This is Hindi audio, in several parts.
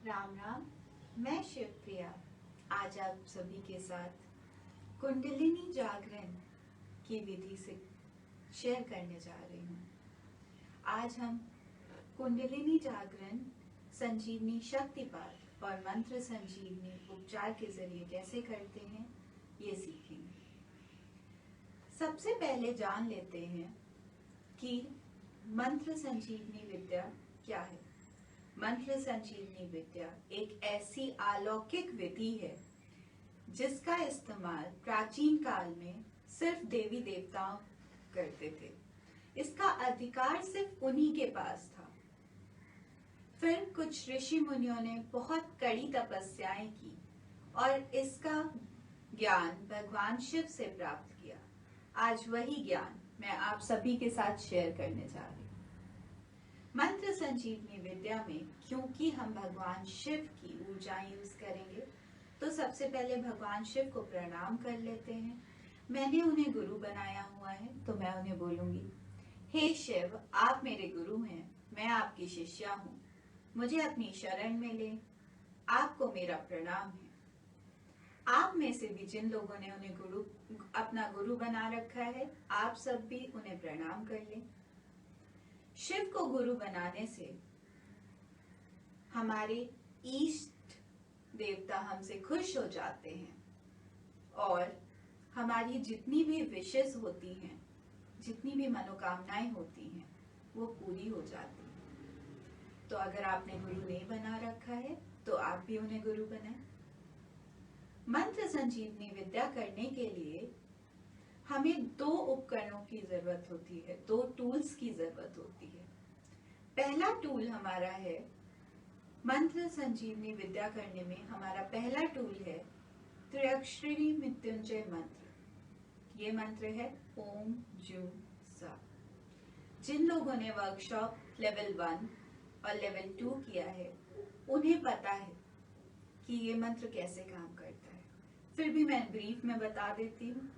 राम राम। मैं शिवप्रिया आज आप सभी के साथ कुंडलिनी जागरण की विधि से शेयर करने जा रही हूँ। आज हम कुंडलिनी जागरण संजीवनी शक्तिपात और मंत्र संजीवनी उपचार के जरिए कैसे करते हैं ये सीखेंगे। सबसे पहले जान लेते हैं कि मंत्र संजीवनी विद्या क्या है। मंत्र संजीवनी विद्या एक ऐसी अलौकिक विधि है जिसका इस्तेमाल प्राचीन काल में सिर्फ देवी देवताओं करते थे। इसका अधिकार सिर्फ उन्हीं के पास था। फिर कुछ ऋषि मुनियों ने बहुत कड़ी तपस्याएं की और इसका ज्ञान भगवान शिव से प्राप्त किया। आज वही ज्ञान मैं आप सभी के साथ शेयर करने जा रही हूँ। मंत्र संजीवनी विद्या में क्योंकि हम भगवान शिव की ऊर्जा यूज करेंगे तो सबसे पहले भगवान शिव को प्रणाम कर लेते हैं। मैंने उन्हें गुरु बनाया हुआ है तो मैं उन्हें बोलूंगी, हे शिव, आप मेरे गुरु हैं, मैं आपकी शिष्या हूँ, मुझे अपनी शरण में ले, आपको मेरा प्रणाम है। आप में से भी जिन लोगों ने उन्हें अपना गुरु बना रखा है, आप सब भी उन्हें प्रणाम कर लें। शिव को गुरु बनाने से हमारे इष्ट देवता हमसे खुश हो जाते हैं और हमारी जितनी भी विशेष होती हैं, जितनी भी मनोकामनाएं होती हैं, वो पूरी हो जाती हैं। तो अगर आपने गुरु नहीं बना रखा है तो आप भी उन्हें गुरु बनाएं। मंत्र संजीवनी विद्या करने के लिए हमें दो उपकरणों की जरूरत होती है, दो टूल्स की जरूरत होती है। पहला टूल हमारा है मंत्र संजीवनी विद्या करने में हमारा पहला टूल है त्र्यक्षरी मृत्युंजय मंत्र। ये मंत्र है ओम जूं सा। जिन लोगों ने वर्कशॉप लेवल 1 और लेवल 2 किया है उन्हें पता है कि ये मंत्र कैसे काम करता है। फिर भी मैं ब्रीफ में बता देती हूँ।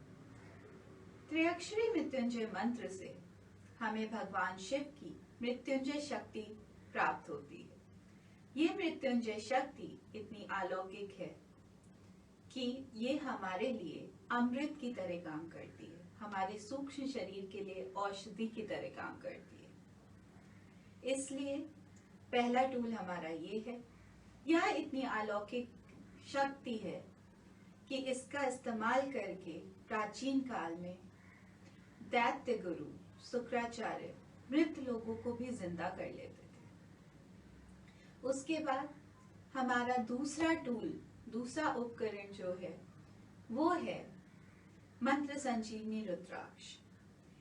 त्र्यक्षरी मृत्युंजय मंत्र से हमें भगवान शिव की मृत्युंजय शक्ति प्राप्त होती है। ये मृत्युंजय शक्ति इतनी अलौकिक है कि ये हमारे लिए अमृत की तरह काम करती है, हमारे सूक्ष्म शरीर के लिए औषधि की तरह काम करती है। इसलिए पहला टूल हमारा ये है। यह इतनी अलौकिक शक्ति है कि इसका इस्तेमाल करके प्राचीन काल में दैत्य गुरु शुक्राचार्य मृत लोगों को भी जिंदा कर लेते थे। उसके बाद हमारा दूसरा टूल, दूसरा उपकरण जो है वो है मंत्र संजीवनी रुद्राक्ष।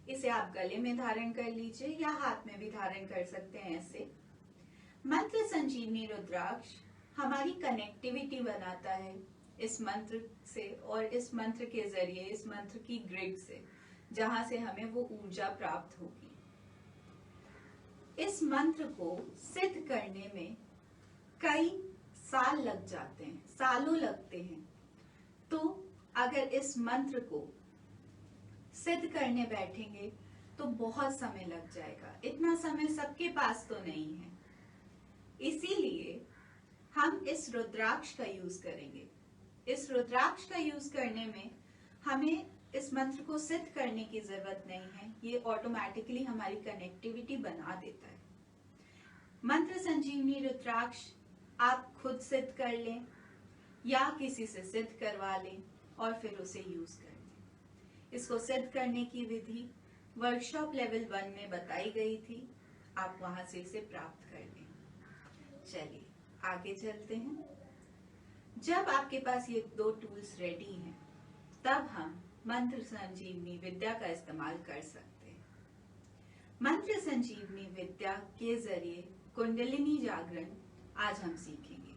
इसे आप गले में धारण कर लीजिए या हाथ में भी धारण कर सकते हैं। ऐसे मंत्र संजीवनी रुद्राक्ष हमारी कनेक्टिविटी बनाता है इस मंत्र से और इस मंत्र के जरिए, इस मंत्र की ग्रिड से, जहां से हमें वो ऊर्जा प्राप्त होगी। इस मंत्र को सिद्ध करने में कई साल लग जाते हैं, सालों लगते हैं। तो अगर इस मंत्र को सिद्ध करने बैठेंगे तो बहुत समय लग जाएगा। इतना समय सबके पास तो नहीं है। इसीलिए हम इस रुद्राक्ष का यूज करेंगे। इस रुद्राक्ष का यूज करने में हमें इस मंत्र को सिद्ध करने की जरूरत नहीं है। ये ऑटोमेटिकली हमारी कनेक्टिविटी बना देता है। मंत्र संजीवनी रुद्राक्ष आप खुद सिद्ध कर लें या किसी से सिद्ध करवा लें और फिर उसे यूज कर लें। इसको सिद्ध करने की विधि वर्कशॉप लेवल 1 में बताई गई थी। आप वहां से इसे प्राप्त कर लें। चलिए आगे चलते हैं। जब आपके पास ये दो टूल्स रेडी हैं तब हम मंत्र संजीवनी विद्या का इस्तेमाल कर सकते हैं। मंत्र संजीवनी विद्या के जरिए कुंडलिनी जागरण आज हम सीखेंगे।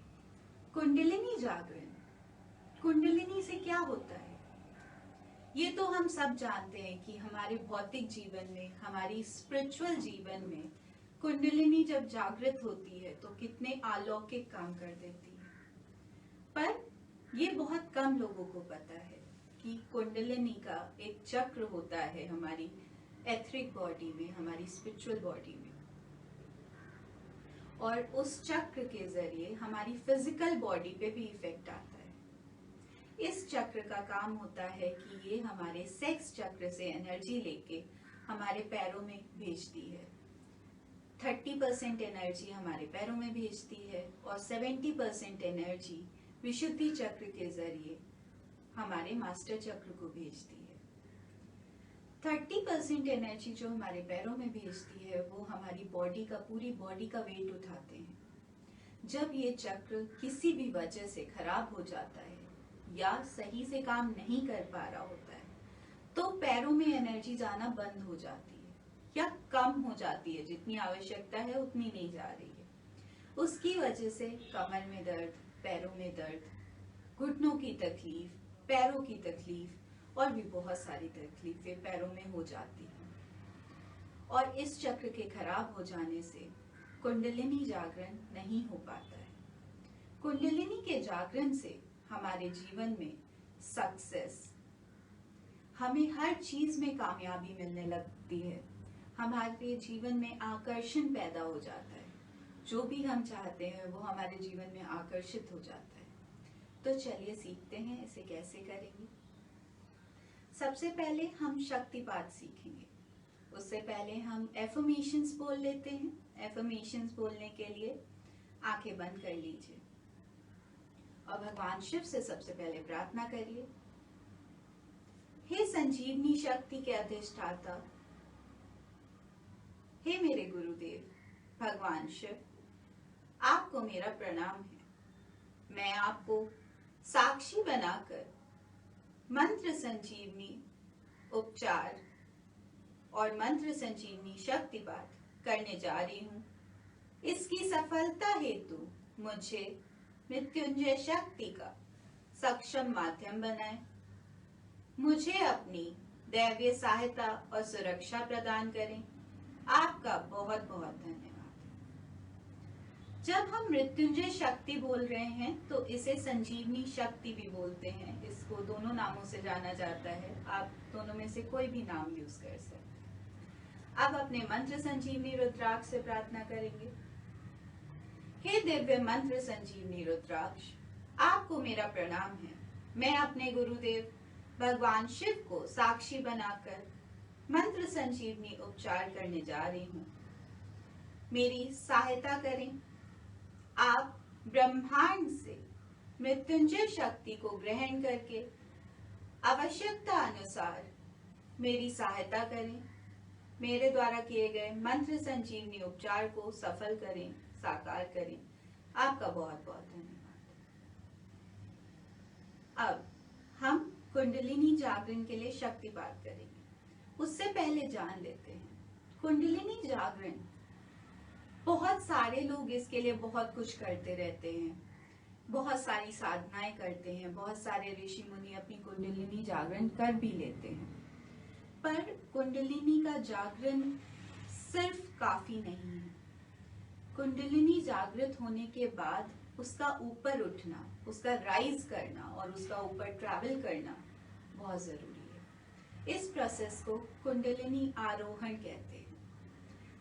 कुंडलिनी जागरण, कुंडलिनी से क्या होता है ये तो हम सब जानते हैं कि हमारे भौतिक जीवन में, हमारी स्पिरिचुअल जीवन में कुंडलिनी जब जागृत होती है तो कितने अलौकिक काम कर देती है। पर ये बहुत कम लोगों को पता है कि कुंडलिनी का एक चक्र होता है हमारी एथरिक बॉडी में, हमारी स्पिरिचुअल बॉडी में। और उस चक्र के जरिए हमारी फिजिकल बॉडी पे भी इफेक्ट आता है। इस चक्र का काम होता है कि ये हमारे सेक्स चक्र से एनर्जी लेके हमारे पैरों में भेजती है। 30% एनर्जी हमारे पैरों में भेजती है और 70% एनर्जी विशुद्धि चक्र के जरिए हमारे मास्टर चक्र को भेजती है। 30% एनर्जी जो हमारे पैरों में भेजती है वो हमारी बॉडी का, पूरी बॉडी का वेट उठाते हैं। जब ये चक्र किसी भी वजह से खराब हो जाता है या सही से काम नहीं कर पा रहा होता है तो पैरों में एनर्जी जाना बंद हो जाती है या कम हो जाती है। जितनी आवश्यकता है उतनी नहीं जा रही है। उसकी वजह से कमर में दर्द, पैरों में दर्द, घुटनों की तकलीफ, पैरों की तकलीफ और भी बहुत सारी तकलीफें पैरों में हो जाती हैं। और इस चक्र के खराब हो जाने से कुंडलिनी जागरण नहीं हो पाता है। कुंडलिनी के जागरण से हमारे जीवन में सक्सेस, हमें हर चीज में कामयाबी मिलने लगती है। हमारे जीवन में आकर्षण पैदा हो जाता है। जो भी हम चाहते हैं वो हमारे जीवन में आकर्षित हो जाता है। तो चलिए सीखते हैं इसे कैसे करेंगे। सबसे पहले हम शक्तिपात सीखेंगे। उससे पहले हम एफर्मेशंस बोल लेते हैं। एफर्मेशंस बोलने के लिए आंखें बंद कर लीजिए और भगवान शिव से सबसे पहले प्रार्थना करिए। हे संजीवनी शक्ति के अधिष्ठाता, हे मेरे गुरुदेव भगवान शिव, आपको मेरा प्रणाम है। मैं आपको साक्षी बनाकर मंत्र संजीवनी उपचार और मंत्र संजीवनी शक्तिपात करने जा रही हूँ। इसकी सफलता हेतु मुझे मृत्युंजय शक्ति का सक्षम माध्यम बनाएं। मुझे अपनी दैवीय सहायता और सुरक्षा प्रदान करें। आपका बहुत बहुत धन्यवाद। जब हम मृत्युंजय शक्ति बोल रहे हैं तो इसे संजीवनी शक्ति भी बोलते हैं। इसको दोनों नामों से जाना जाता है। आप दोनों में से कोई भी नाम यूज कर सकते। अब अपने मंत्र संजीवनी रुद्राक्ष से प्रार्थना करेंगे। हे दिव्य मंत्र संजीवनी रुद्राक्ष, आपको मेरा प्रणाम है। मैं अपने गुरुदेव भगवान शिव को साक्षी बनाकर मंत्र संजीवनी उपचार करने जा रही हूँ। मेरी सहायता करें। आप ब्रह्मांड से मृत्युंजय शक्ति को ग्रहण करके आवश्यकता अनुसार मेरी सहायता करें। मेरे द्वारा किए गए मंत्र संजीवनी उपचार को सफल करें, साकार करें। आपका बहुत बहुत धन्यवाद। अब हम कुंडलिनी जागरण के लिए शक्तिपात करेंगे। उससे पहले जान लेते हैं कुंडलिनी जागरण, बहुत सारे लोग इसके लिए बहुत कुछ करते रहते हैं, बहुत सारी साधनाएं करते हैं, बहुत सारे ऋषि मुनि अपनी कुंडलिनी जागरण कर भी लेते हैं। पर कुंडलिनी का जागरण सिर्फ काफी नहीं है। कुंडलिनी जागृत होने के बाद उसका ऊपर उठना, उसका राइज करना और उसका ऊपर ट्रैवल करना बहुत जरूरी है। इस प्रोसेस को कुंडलिनी आरोहण कहते हैं।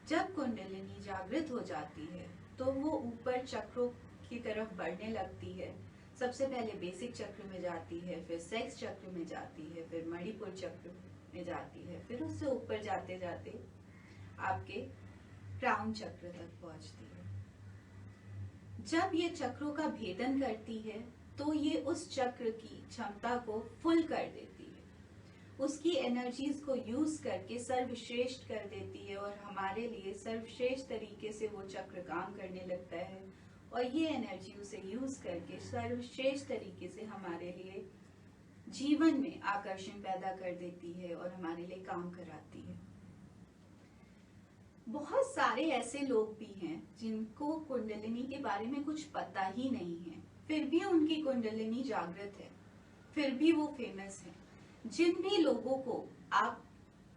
जब कुंडलिनी जागृत हो जाती है तो वो ऊपर चक्रों की तरफ बढ़ने लगती है। सबसे पहले बेसिक चक्र में जाती है, फिर सेक्स चक्र में जाती है, फिर मणिपुर चक्र में जाती है, फिर उससे ऊपर जाते जाते आपके क्राउन चक्र तक पहुंचती है। जब ये चक्रों का भेदन करती है तो ये उस चक्र की क्षमता को फुल कर देती है, उसकी एनर्जीज को यूज करके सर्वश्रेष्ठ कर देती है और हमारे लिए सर्वश्रेष्ठ तरीके से वो चक्र काम करने लगता है। और ये एनर्जी उसे यूज करके सर्वश्रेष्ठ तरीके से हमारे लिए जीवन में आकर्षण पैदा कर देती है और हमारे लिए काम कराती है। बहुत सारे ऐसे लोग भी हैं जिनको कुंडलिनी के बारे में कुछ पता ही नहीं है, फिर भी उनकी कुंडलिनी जागृत है, फिर भी वो फेमस है। जिन भी लोगों को आप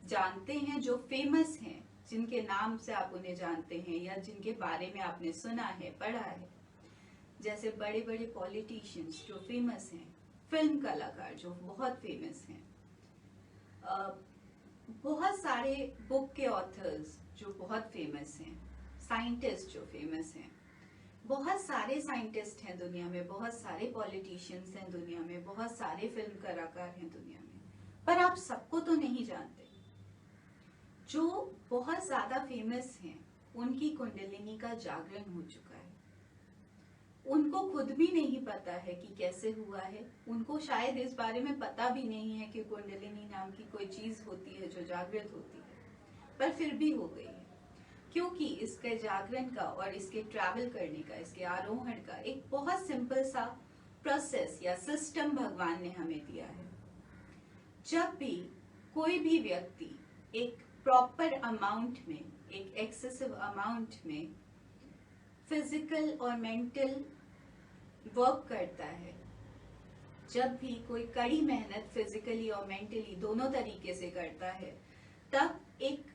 जानते हैं जो फेमस हैं, जिनके नाम से आप उन्हें जानते हैं या जिनके बारे में आपने सुना है, पढ़ा है, जैसे बड़े बड़े पॉलिटिशियंस जो फेमस हैं, फिल्म कलाकार जो बहुत फेमस हैं, बहुत सारे बुक के ऑथर्स जो बहुत फेमस हैं, साइंटिस्ट जो फेमस हैं, बहुत सारे साइंटिस्ट हैं दुनिया में, बहुत सारे पॉलिटिशियंस हैं दुनिया में, बहुत सारे फिल्म कलाकार हैं दुनिया में, पर आप सबको तो नहीं जानते। जो बहुत ज्यादा फेमस हैं उनकी कुंडलिनी का जागरण हो चुका है। उनको खुद भी नहीं पता है कि कैसे हुआ है, उनको शायद इस बारे में पता भी नहीं है कि कुंडलिनी नाम की कोई चीज होती है जो जागृत होती है, पर फिर भी हो गई है। क्योंकि इसके जागरण का और इसके ट्रैवल करने का, इसके आरोहण का एक बहुत सिंपल सा प्रोसेस या सिस्टम भगवान ने हमें दिया है। जब भी कोई भी व्यक्ति एक प्रॉपर अमाउंट में, एक एक्सेसिव अमाउंट में फिजिकल और मेंटल वर्क करता है, जब भी कोई कड़ी मेहनत फिजिकली और मेंटली दोनों तरीके से करता है, तब एक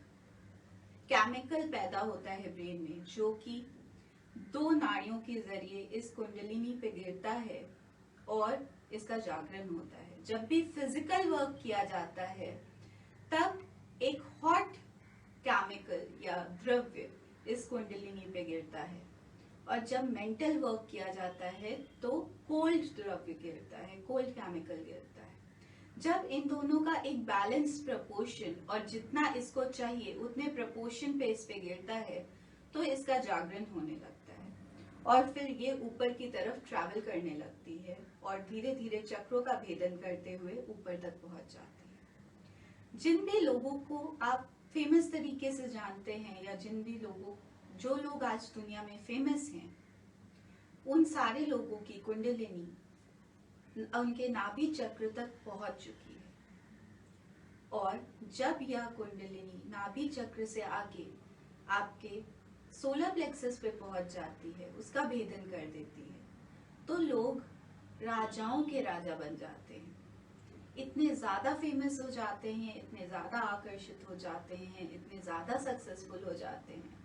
केमिकल पैदा होता है ब्रेन में, जो कि 2 नाड़ियों के जरिए इस कुंडलिनी पे गिरता है और इसका जागरण होता है। जब भी फिजिकल वर्क किया जाता है तब एक हॉट केमिकल या द्रव्य इस कुंडलिनी पे गिरता है, और जब मेंटल वर्क किया जाता है तो कोल्ड द्रव्य गिरता है, कोल्ड केमिकल गिरता है। जब इन दोनों का एक बैलेंस प्रपोर्शन और जितना इसको चाहिए उतने प्रपोर्शन पे इस पे गिरता है तो इसका जागरण होने लगता है, और फिर ये ऊपर की तरफ ट्रैवल करने लगती है और धीरे धीरे चक्रों का भेदन करते हुए ऊपर तक पहुंच जाती है। जिन भी लोगों को आप फेमस तरीके से जानते हैं, या जो लोग आज दुनिया में फेमस हैं, उन सारे लोगों की कुंडलिनी उनके नाभि चक्र तक पहुंच चुकी है, और जब यह कुंडलिनी नाभि चक्र से आगे आपके सोलर प्लेक्सस पे पहुंच जाती है, उसका भेदन कर देती है, तो लोग राजाओं के राजा बन जाते हैं। इतने ज्यादा फेमस हो जाते हैं, इतने ज्यादा आकर्षित हो जाते हैं, इतने ज्यादा सक्सेसफुल हो जाते हैं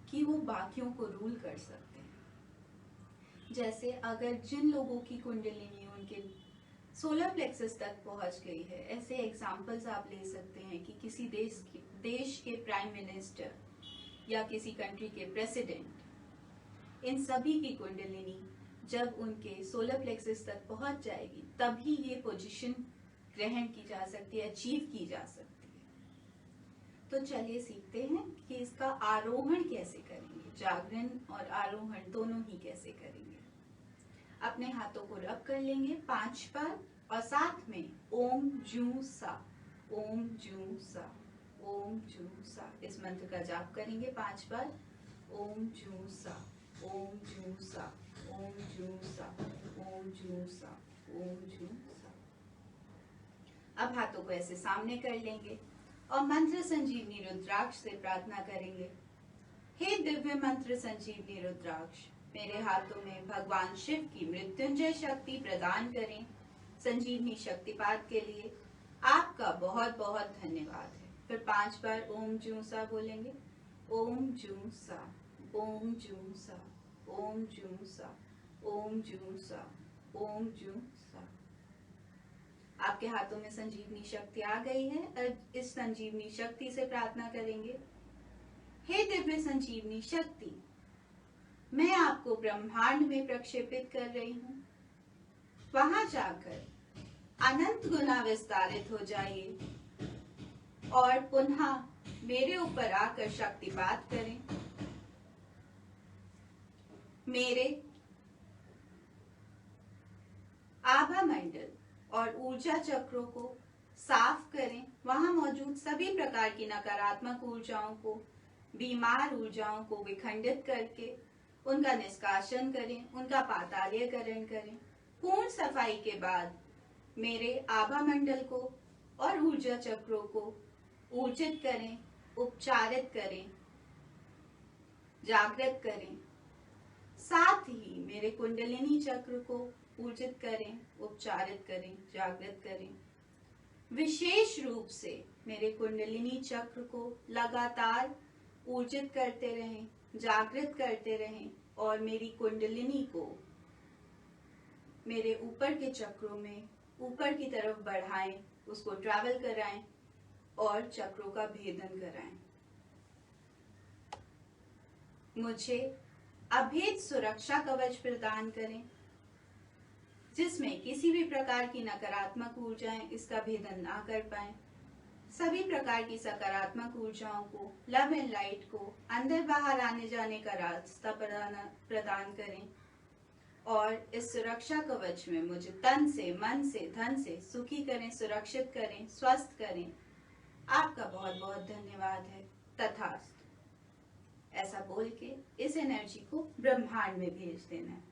कि वो बाकियों को रूल कर सकते हैं। जैसे अगर जिन लोगों की कुंडलिनी उनके सोलर प्लेक्सस तक पहुंच गई है, ऐसे एग्जाम्पल्स आप ले सकते हैं कि किसी देश के प्राइम मिनिस्टर या किसी कंट्री के प्रेसिडेंट, इन सभी की कुंडलिनी जब उनके सोलर प्लेक्सस तक पहुंच जाएगी तभी ये पोजीशन ग्रहण की जा सकती है, अचीव की जा सकती है। तो चलिए सीखते हैं कि इसका आरोहण कैसे करेंगे, जागरण और आरोहण दोनों ही कैसे करेंगे। अपने हाथों को रब कर लेंगे 5 बार, और साथ में ओम जू सा, ओम जू सा, ओम जू सा, इस मंत्र का जाप करेंगे 5 बार। ओम जू सा, ओम जू सा, ओम जू सा, ओम जू सा, ओम जू सा। अब हाथों को ऐसे सामने कर लेंगे और मंत्र संजीवनी रुद्राक्ष से प्रार्थना करेंगे। हे दिव्य मंत्र संजीवनी रुद्राक्ष, मेरे हाथों में भगवान शिव की मृत्युंजय शक्ति प्रदान करें। संजीवनी शक्तिपात के लिए आपका बहुत बहुत धन्यवाद है। फिर 5 बार ओम जू सा बोलेंगे। ओम जू सा, ओम जू सा, ओम जू सा, ओम जू सा, ओम जू सा। आपके हाथों में संजीवनी शक्ति आ गई है। अब इस संजीवनी शक्ति से प्रार्थना करेंगे। हे दिव्य संजीवनी शक्ति, मैं आपको ब्रह्मांड में प्रक्षेपित कर रही हूँ। वहां जाकर अनंत गुना विस्तारित हो जाइए और पुनः मेरे ऊपर आकर शक्तिपात करें। मेरे आभा मंडल और ऊर्जा चक्रों को साफ करें। वहां मौजूद सभी प्रकार की नकारात्मक ऊर्जाओं को, बीमार ऊर्जाओं को विखंडित करके उनका निष्कासन करें, उनका पातालीयकरण करें। पूर्ण सफाई के बाद मेरे आभा मंडल को और ऊर्जा चक्रों को ऊर्जित करें, उपचारित करें, जागृत करें। साथ ही मेरे कुंडलिनी चक्र को ऊर्जित करें, उपचारित करें, जागृत करें। विशेष रूप से मेरे कुंडलिनी चक्र को लगातार ऊर्जित करते रहें, जागृत करते रहें, और मेरी कुंडलिनी को मेरे ऊपर के चक्रों में ऊपर की तरफ बढ़ाएं, उसको ट्रैवल कराएं और चक्रों का भेदन कराएं। मुझे अभेद सुरक्षा कवच प्रदान करें, जिसमें किसी भी प्रकार की नकारात्मक ऊर्जाएं इसका भेदन ना कर पाए। सभी प्रकार की सकारात्मक ऊर्जाओं को, लव एंड लाइट को अंदर बाहर आने जाने का रास्ता प्रदान करें और इस सुरक्षा कवच में मुझे तन से, मन से, धन से सुखी करें, सुरक्षित करें, स्वस्थ करें। आपका बहुत बहुत धन्यवाद है। तथास्तु। ऐसा बोल के इस एनर्जी को ब्रह्मांड में भेज देना है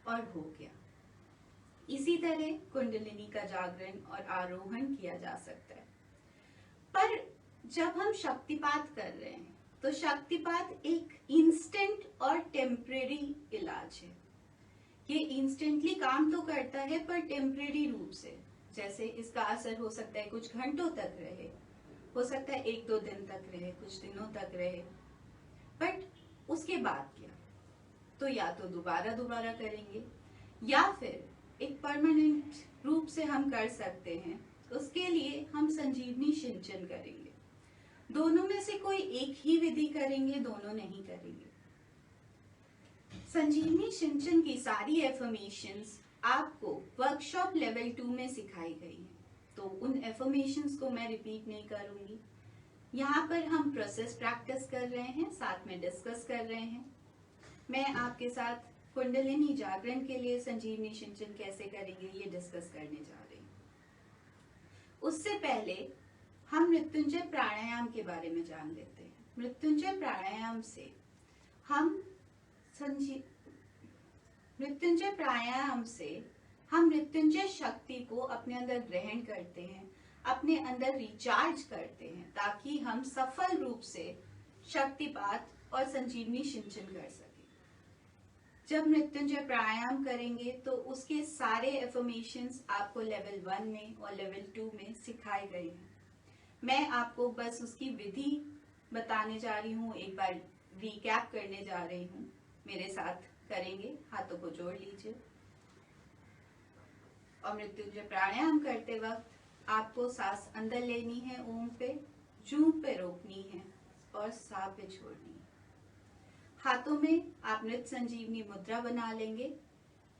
और हो गया। इसी तरह कुंडलिनी का जागरण और आरोहण किया जा सकता है। पर जब हम शक्तिपात कर रहे हैं तो शक्तिपात एक इंस्टेंट और टेम्परेरी इलाज है। ये इंस्टेंटली काम तो करता है पर टेम्परेरी रूप से। जैसे इसका असर हो सकता है कुछ घंटों तक रहे, हो सकता है 1-2 दिन तक रहे, कुछ दिनों तक रहे, बट उसके बाद क्या? तो या तो दोबारा करेंगे या फिर एक परमानेंट रूप से हम कर सकते हैं। उसके लिए हम संजीवनी सिंचन करेंगे। दोनों में से कोई एक ही विधि करेंगे, दोनों नहीं करेंगे। संजीवनी सिंचन की सारी एफर्मेशंस आपको वर्कशॉप लेवल 2 में सिखाई गई हैं, तो उन एफर्मेशंस को मैं रिपीट नहीं करूंगी। यहाँ पर हम प्रोसेस प्रैक्टिस कर रहे हैं, साथ में डिस्कस कर रहे हैं। मैं आपके साथ कुंडलिनी जागरण के लिए संजीवनी सिंचन कैसे करेंगे ये डिस्कस करने जा रही हूँ। उससे पहले हम मृत्युंजय प्राणायाम के बारे में जान लेते हैं। मृत्युंजय प्राणायाम से हम मृत्युंजय शक्ति को अपने अंदर ग्रहण करते हैं, अपने अंदर रिचार्ज करते हैं, ताकि हम सफल रूप से शक्तिपात और संजीवनी सिंचन कर सकें। जब मृत्युंजय प्राणायाम करेंगे तो उसके सारे एफर्मेशंस आपको लेवल 1 में और लेवल 2 में सिखाए गए हैं। मैं आपको बस उसकी विधि बताने जा रही हूँ, एक बार रिकैप करने जा रही हूँ। मेरे साथ करेंगे, हाथों को जोड़ लीजिए। और मृत्युंजय प्राणायाम करते वक्त आपको सांस अंदर लेनी है, ओम पे, जू पे रोकनी है और सा पे छोड़नी है। हाथों में आप मृत संजीवनी मुद्रा बना लेंगे।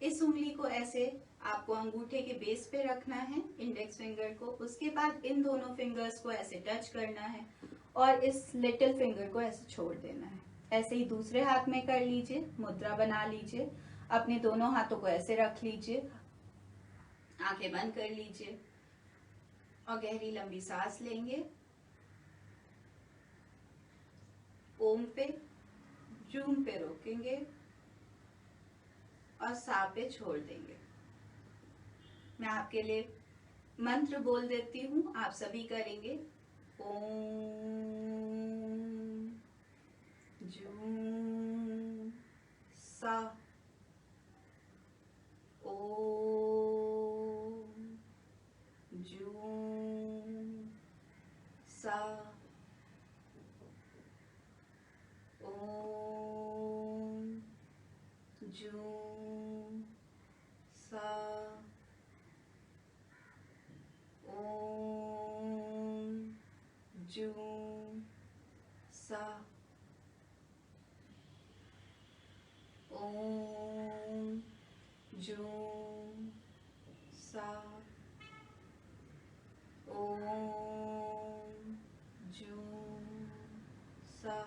इस उंगली को ऐसे आपको अंगूठे के बेस पे रखना है, इंडेक्स फिंगर को। उसके बाद इन दोनों फिंगर्स को ऐसे टच करना है और इस लिटिल फिंगर को ऐसे छोड़ देना है। ऐसे ही दूसरे हाथ में कर लीजिए, मुद्रा बना लीजिए। अपने दोनों हाथों को ऐसे रख लीजिए, आंखें बंद कर लीजिए और गहरी लंबी सांस लेंगे। ओम पे, जूम पे रोकेंगे और सा पे छोड़ देंगे। मैं आपके लिए मंत्र बोल देती हूँ, आप सभी करेंगे। ओम जूम सा, ओम जूम सा, ओम जूम सा, ओम जूम सा, ओम जूम सा, ओम जूम सा,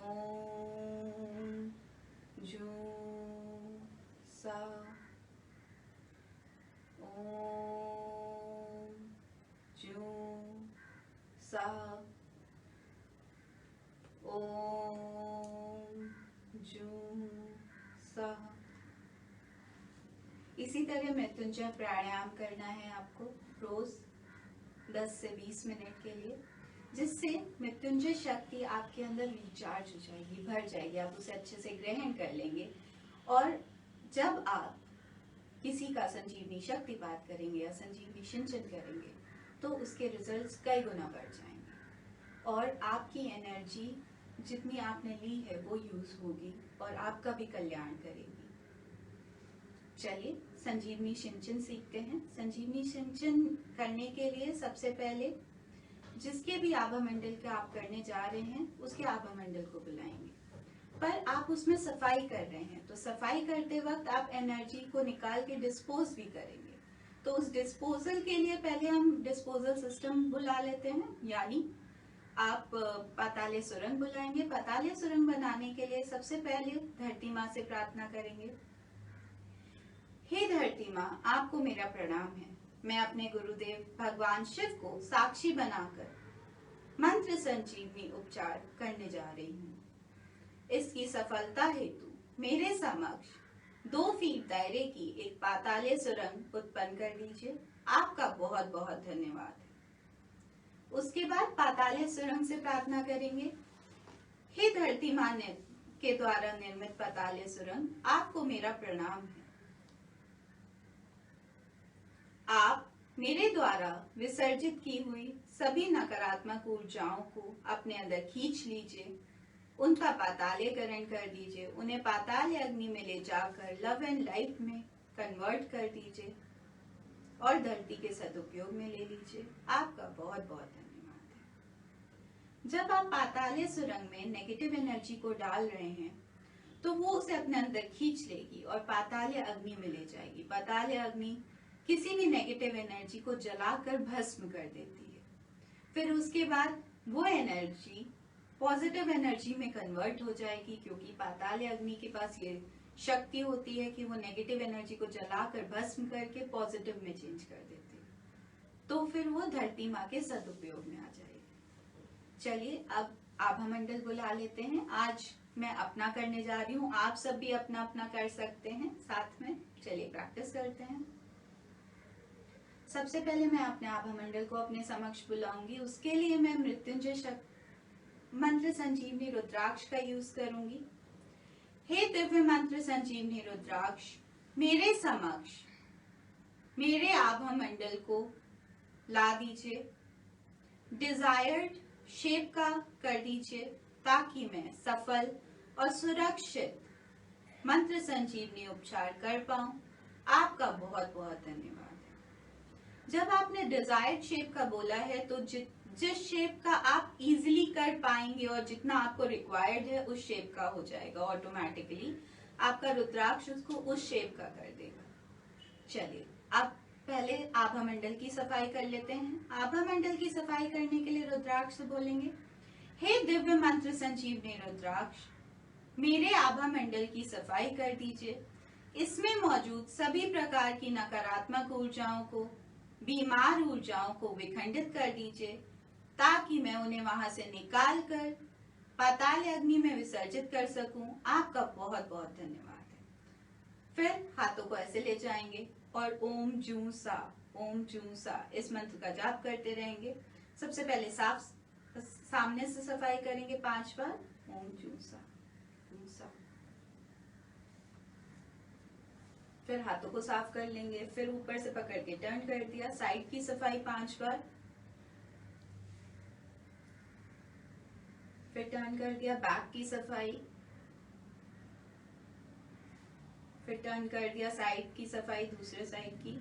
ओम जूम सा, ओम जूम सा, ओम जूम सा। इसी तरह मृत्युंजय प्राणायाम करना है आपको रोज 10 से 20 मिनट के लिए, जिससे मृत्युंजय शक्ति आपके अंदर रिचार्ज हो जाएगी, भर जाएगी। आप उसे अच्छे से ग्रहण कर लेंगे और जब आप किसी का संजीवनी शक्तिपात करेंगे या संजीवनी सिंचन करेंगे तो उसके रिजल्ट्स कई गुना बढ़ जाएंगे और आपकी एनर्जी जितनी आपने ली है वो यूज होगी और आपका भी कल्याण करेगी। चलिए संजीवनी सिंचन सीखते हैं। संजीवनी सिंचन करने के लिए सबसे पहले जिसके भी आभा मंडल के आप करने जा रहे हैं उसके आभा मंडल को बुलाएंगे। पर आप उसमें सफाई कर रहे हैं तो सफाई करते वक्त आप एनर्जी को निकाल के डिस्पोज भी करेंगे। तो उस डिस्पोजल के लिए पहले हम डिस्पोजल सिस्टम बुला लेते हैं, यानी आप पाताले सुरंग बुलाएंगे। पाताले सुरंग बनाने के लिए सबसे पहले धरती माँ से प्रार्थना करेंगे। हे धरती माँ, आपको मेरा प्रणाम है। मैं अपने गुरुदेव भगवान शिव को साक्षी बनाकर मंत्र संजीवनी उपचार करने जा रही हूँ। इसकी सफलता हेतु मेरे समक्ष 2 फीट दायरे की एक पाताले सुरंग उत्पन्न कर दीजिए। आपका बहुत बहुत धन्यवाद। उसके बाद पाताले सुरंग से प्रार्थना करेंगे। हे धरती माँ के द्वारा निर्मित पाताले सुरंग, आपको मेरा प्रणाम है। आप मेरे द्वारा विसर्जित की हुई सभी नकारात्मक ऊर्जाओं को अपने अंदर खींच लीजिए, उनका पातालीकरण कर दीजिए, उन्हें पाताल अग्नि में ले जाकर लव एंड लाइफ में कन्वर्ट कर दीजिए और धरती के सदुपयोग में ले लीजिए। आपका बहुत बहुत धन्यवाद है। जब आप पाताले सुरंग में नेगेटिव एनर्जी को डाल रहे हैं तो वो उसे अपने अंदर खींच लेगी और पाताले अग्नि में ले जाएगी। पाताले अग्नि किसी भी नेगेटिव एनर्जी को जलाकर भस्म कर देती है। फिर उसके बाद वो एनर्जी पॉजिटिव एनर्जी में कन्वर्ट हो जाएगी, क्योंकि पाताल अग्नि के पास ये शक्ति होती है कि वो नेगेटिव एनर्जी को जलाकर भस्म करके पॉजिटिव में चेंज कर देती है। तो फिर वो धरती माँ के सदुपयोग में आ जाएगी। चलिए अब आभा मंडल बुला लेते हैं। आज मैं अपना करने जा रही हूँ, आप सब भी अपना अपना कर सकते हैं साथ में। चलिए प्रैक्टिस करते हैं। सबसे पहले मैं अपने आभा मंडल को अपने समक्ष बुलाऊंगी। उसके लिए मैं मृत्युंजय मंत्र संजीवनी रुद्राक्ष का यूज करूंगी। हे दिव्य मंत्र संजीवनी रुद्राक्ष, मेरे समक्ष मेरे आभा मंडल को ला दीजिए, डिजायर्ड शेप का कर दीजिए, ताकि मैं सफल और सुरक्षित मंत्र संजीवनी उपचार कर पाऊं। आपका बहुत बहुत धन्यवाद है। जब आपने डिजायर्ड शेप का बोला है तो जिस शेप का आप इजीली कर पाएंगे और जितना आपको रिक्वायर्ड है उस शेप का हो जाएगा ऑटोमेटिकली। आपका रुद्राक्ष उसको उस शेप का कर देगा। चलिए अब पहले आभा मंडल की सफाई कर लेते हैं। आभा मंडल की सफाई करने के लिए रुद्राक्ष बोलेंगे। हे दिव्य मंत्र संजीवनी रुद्राक्ष, मेरे आभा मंडल की सफाई कर दीजिए। इसमें मौजूद सभी प्रकार की नकारात्मक ऊर्जाओं को, बीमार ऊर्जाओं को विखंडित कर दीजिए, ताकि मैं उन्हें वहां से निकाल कर पाताल अग्नि में विसर्जित कर सकूं। आपका बहुत बहुत धन्यवाद है। फिर हाथों को ऐसे ले जाएंगे और ओम जू सा इस मंत्र का जाप करते रहेंगे। सबसे पहले सामने से सफाई करेंगे 5 बार, ओम जू सा। फिर हाथों को साफ कर लेंगे। फिर ऊपर से पकड़ के टर्न कर दिया। साइड की सफाई 5 बार, फिर टर्न कर दिया। बैक की सफाई, फिर टर्न कर दिया। साइड की सफाई दूसरे साइड की,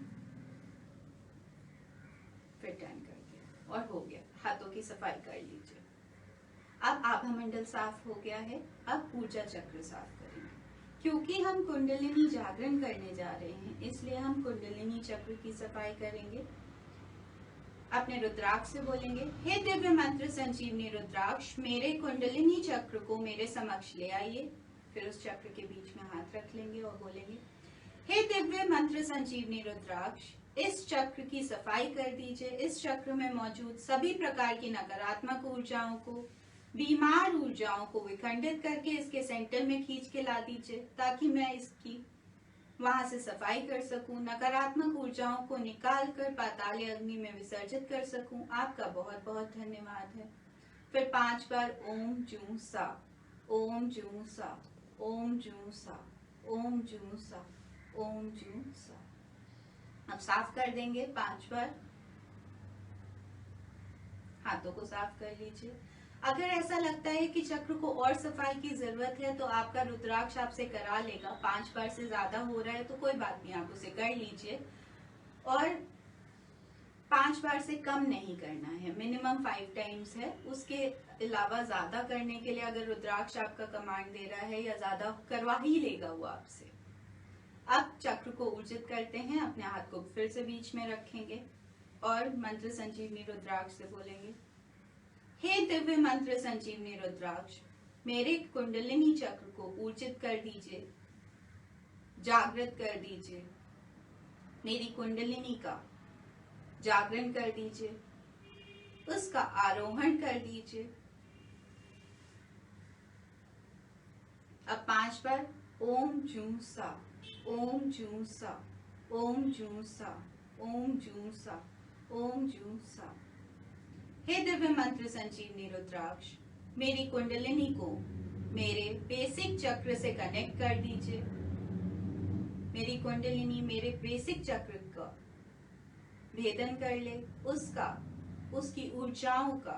फिर टर्न कर दिया और हो गया। हाथों की सफाई कर लीजिए। अब आभा मंडल साफ हो गया है। अब ऊर्जा चक्र साफ करेंगे। क्योंकि हम कुंडलिनी जागरण करने जा रहे हैं, इसलिए हम कुंडलिनी चक्र की सफाई करेंगे। अपने रुद्राक्ष से बोलेंगे, हे दिव्य मंत्र संजीवनी रुद्राक्ष, मेरे कुंडलिनी चक्र को मेरे समक्ष ले आइए। फिर उस चक्र के बीच में हाथ रख लेंगे और बोलेंगे, हे दिव्य मंत्र संजीवनी रुद्राक्ष, इस चक्र की सफाई कर दीजिए। इस चक्र में मौजूद सभी प्रकार की नकारात्मक ऊर्जाओं को, बीमार ऊर्जाओं को विखंडित करके इसके सेंटर में खींच के ला दीजिए, ताकि मैं इसकी वहां से सफाई कर सकूं, नकारात्मक ऊर्जाओं को निकाल कर पाताल अग्नि में विसर्जित कर सकूं। आपका बहुत बहुत धन्यवाद है। फिर 5 बार ओम जू सा, ओम जू सा, ओम जू सा, ओम जू सा, ओम जू सा। अब साफ कर देंगे 5 बार। हाथों को साफ कर लीजिए। अगर ऐसा लगता है कि चक्र को और सफाई की जरूरत है तो आपका रुद्राक्ष आपसे करा लेगा। 5 बार से ज्यादा हो रहा है तो कोई बात नहीं, आप उसे कर लीजिए। और 5 बार से कम नहीं करना है, मिनिमम 5 टाइम्स है। उसके अलावा ज्यादा करने के लिए अगर रुद्राक्ष आपका कमांड दे रहा है या ज्यादा करवा ही लेगा वो आपसे। अब चक्र को ऊर्जित करते हैं, अपने हाथ को फिर से बीच में रखेंगे और मंत्र संजीवनी रुद्राक्ष से बोलेंगे, हे दिव्य मंत्र संजीवनी रुद्राक्ष, मेरे कुंडलिनी चक्र को ऊर्जित कर दीजिए, जागृत कर दीजिए, मेरी कुंडलिनी का जागरण कर दीजिए, उसका आरोहण कर दीजिए। अब 5 बार ओम जूं सा, ओम जूं सा, ओम जूं सा, ओम जूं सा, ओम जूं सा। हे दिव्य मंत्र संजीवनी रुद्राक्ष, मेरी कुंडलिनी को मेरे बेसिक चक्र से कनेक्ट कर दीजिए। मेरी कुंडलिनी मेरे बेसिक चक्र का भेदन कर ले, उसकी ऊर्जाओं का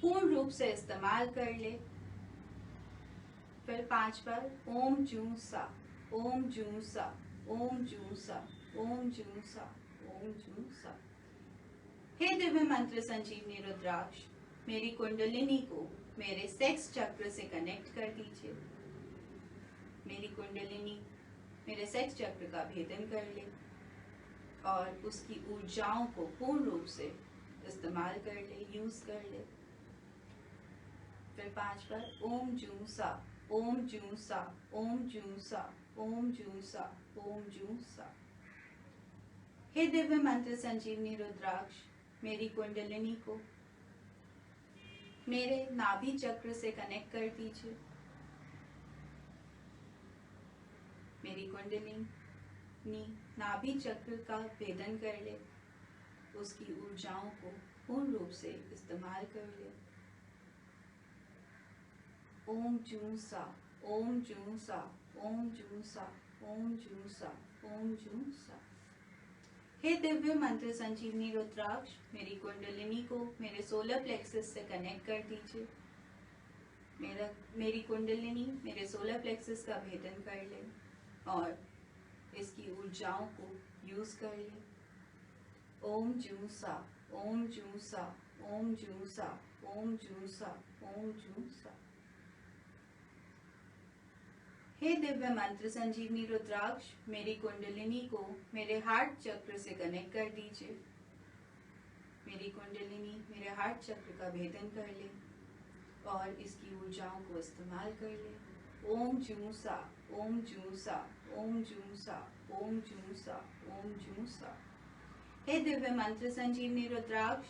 पूर्ण रूप से इस्तेमाल कर ले। फिर 5 बार ओम जूं सा, ओम जूं सा, ओम जूं सा, ओम जूं सा, ओम जूं सा। हे दिव्य मंत्र संजीवनी रुद्राक्ष, मेरी कुंडलिनी को मेरे सेक्स चक्र से कनेक्ट कर दीजिए। मेरी कुंडलिनी मेरे सेक्स चक्र का भेदन कर ले और उसकी ऊर्जाओं को पूर्ण रूप से इस्तेमाल कर ले, यूज कर ले। फिर 5 बार ओम जूं सा, ओम जूं सा, ओम जूं सा, ओम जूं सा, ओम जूं सा। हे दिव्य मंत्र संजीवनी रुद्राक्ष, मेरी कुंडलिनी को मेरे नाभि चक्र से कनेक्ट कर दीजिए। मेरी कुंडलिनी नाभि चक्र का भेदन कर ले, उसकी ऊर्जाओं को पूर्ण रूप से इस्तेमाल कर ले। ओम जूं सा, ओम जूं सा, ओम जूं सा, ओम जूं सा, ओम जूं सा। हे दिव्य मंत्र संजीवनी रुद्राक्ष, मेरी कुंडलिनी को मेरे सोलर प्लेक्सस से कनेक्ट कर दीजिए। मेरी कुंडलिनी मेरे सोलर प्लेक्सस का भेदन कर ले और इसकी ऊर्जाओं को यूज कर ले। ओम जूं सा, ओम जूं सा, ओम जूं सा, ओम जूं सा, ओम जूं सा। हे दिव्य मंत्र संजीवनी रुद्राक्ष, मेरी कुंडलिनी को मेरे हार्ट चक्र से कनेक्ट कर दीजिए। मेरी कुंडलिनी मेरे हार्ट चक्र का भेदन कर ले और इसकी ऊर्जाओं को इस्तेमाल कर ले। ओम जूं सा, ओम जूं सा, ओम जूं सा, ओम जूं सा, ओम जूं सा। हे दिव्य मंत्र संजीवनी रुद्राक्ष,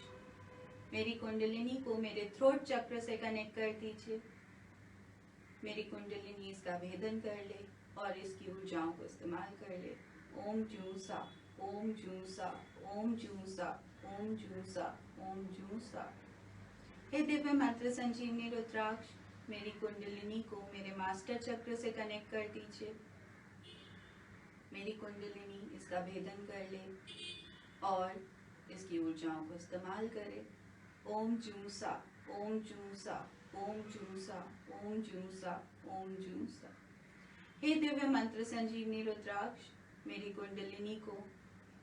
मेरी कुंडलिनी को मेरे थ्रोट चक्र से कनेक्ट कर दीजिए। मेरी कुंडलिनी इसका भेदन कर ले और इसकी ऊर्जाओं को इस्तेमाल कर ले। ओम जूं सा, ओम जूं सा, ओम जूं सा, ओम जूं सा, ओम जूं सा। हे दिव्य मंत्र संजीवनी रुद्राक्ष, मेरी कुंडलिनी को मेरे मास्टर चक्र से कनेक्ट कर दीजिए। मेरी कुंडलिनी इसका भेदन कर ले और इसकी ऊर्जाओं को इस्तेमाल करे। ओम जूं सा, ओम जूं सा, ओम जूं सा, ओम जूं सा, ओम जूं सा। हे दिव्य मंत्र संजीवनी रुद्राक्ष, मेरी कुंडलिनी को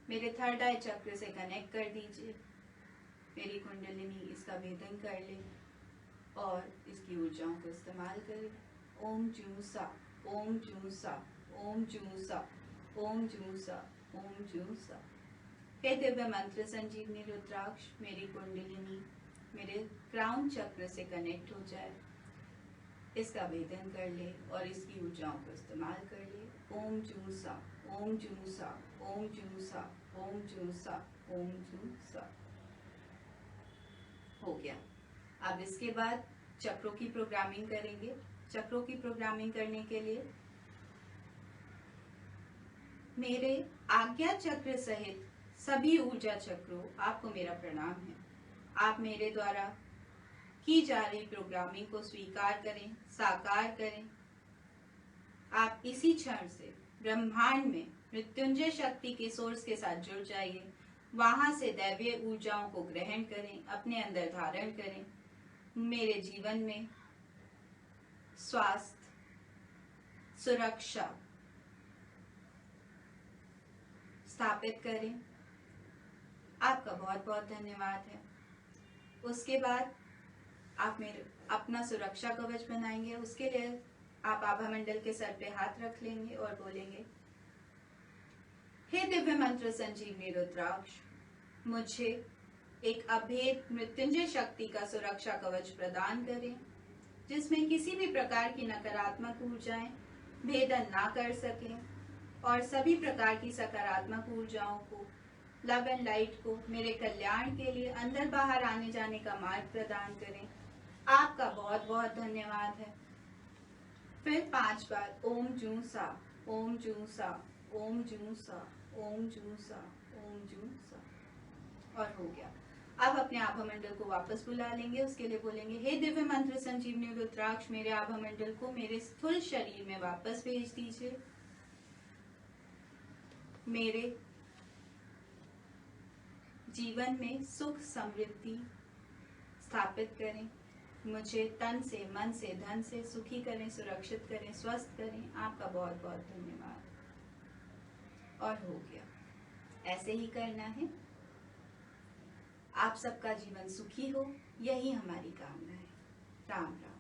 मेरे थर्ड आई चक्र से कनेक्ट कर दीजिए। मेरी कुंडलिनी इसका भेदन कर ले और इसकी ऊर्जाओं को इस्तेमाल करे। ओम जूं सा, ओम जूं सा, ओम जूं सा, ओम जूं सा, ओम जूं सा। हे दिव्य मंत्र संजीवनी रुद्राक्ष, मेरी कुंडलिनी मेरे क्राउन चक्र से कनेक्ट हो जाए, इसका भेदन कर ले और इसकी ऊर्जाओं को इस्तेमाल कर ले। ओम जूं सा, ओम जूं सा, ओम जूं सा, ओम जूं सा, ओम जूं सा। हो गया। अब इसके बाद चक्रों की प्रोग्रामिंग करेंगे। चक्रों की प्रोग्रामिंग करने के लिए मेरे आज्ञा चक्र सहित सभी ऊर्जा चक्रों आपको मेरा प्रणाम है। आप मेरे द्वारा की जा रही प्रोग्रामिंग को स्वीकार करें, साकार करें। आप इसी क्षण से ब्रह्मांड में मृत्युंजय शक्ति के सोर्स के साथ जुड़ जाइए। वहां से दैवीय ऊर्जाओं को ग्रहण करें, अपने अंदर धारण करें। मेरे जीवन में स्वास्थ्य, सुरक्षा स्थापित करें। आपका बहुत बहुत धन्यवाद है। उसके बाद आप मेरे अपना सुरक्षा कवच बनाएंगे। उसके लिए आप आभा मंडल के सर पे हाथ रख लेंगे और बोलेंगे, हे दिव्य मंत्र संजीवनी रुद्राक्ष, मुझे एक अभेद मृत्युंजय शक्ति का सुरक्षा कवच प्रदान करें, जिसमें किसी भी प्रकार की नकारात्मक ऊर्जाएं भेदन ना कर सकें और सभी प्रकार की सकारात्मक ऊर्जाओं को, लव एंड लाइट को मेरे कल्याण के लिए अंदर बाहर आने जाने का मार्ग प्रदान करें। आपका बहुत बहुत धन्यवाद है। फिर 5 बार ओम जू सा, ओम जू सा, ओम जू सा, ओम जू सा, ओम जू सा, और हो गया। अब अपने आभा मंडल को वापस बुला लेंगे। उसके लिए बोलेंगे, हे दिव्य मंत्र संजीवनी रुद्राक्ष, मेरे आभा मंडल को मेरे स्थूल शरीर में वापस भेज दीजिए। मेरे जीवन में सुख समृद्धि स्थापित करें। मुझे तन से, मन से, धन से सुखी करें, सुरक्षित करें, स्वस्थ करें। आपका बहुत बहुत धन्यवाद। और हो गया। ऐसे ही करना है। आप सबका जीवन सुखी हो, यही हमारी कामना है। राम राम।